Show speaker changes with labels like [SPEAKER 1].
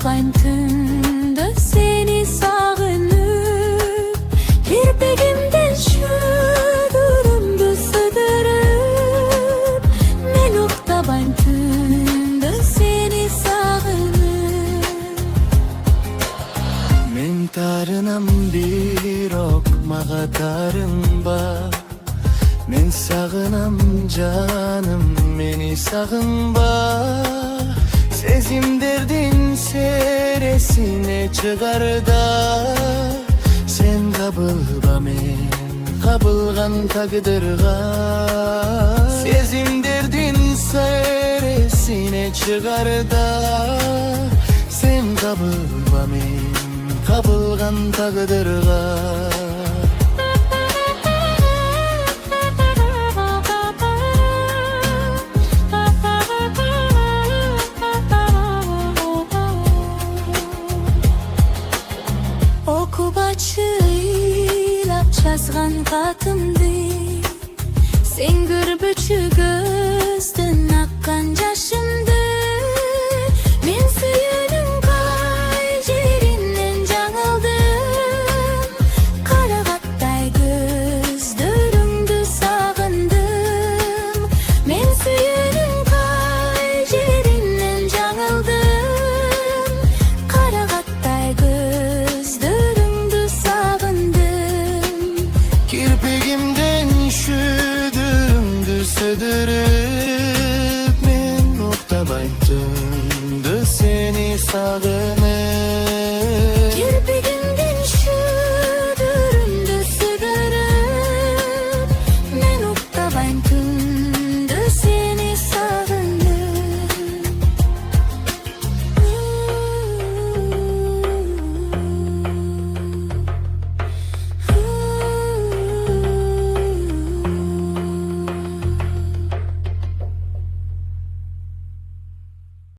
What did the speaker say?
[SPEAKER 1] akkan tündü seni sağınıp, kirpegimden şüdürümdü sıdırıp, men oktaban tündü seni sağınıp.
[SPEAKER 2] Men tarınam bir okmağa tarınba, men sağınam canım meni sağınba. Sezim derdin seresine çıkar da, sen kabılba men kabılgan takdırga. Sezim derdin seresine çıkar da, sen kabılba men kabılgan takdırga.
[SPEAKER 1] Okup açıylap жазған қатымды, sen көрбүчү көздөн аккан жашымды. Мен сүйүүнүн кай жеринен жаңылдым, карагаттай көздөрүңдү сагындым. Мен сүйүүнүн кай жеринен жаңылдым, карагаттай көздөрүңдү сагындым.
[SPEAKER 2] Kirpegimden şüdürümdü södürüp, men oktabay tündü seni sağınıp.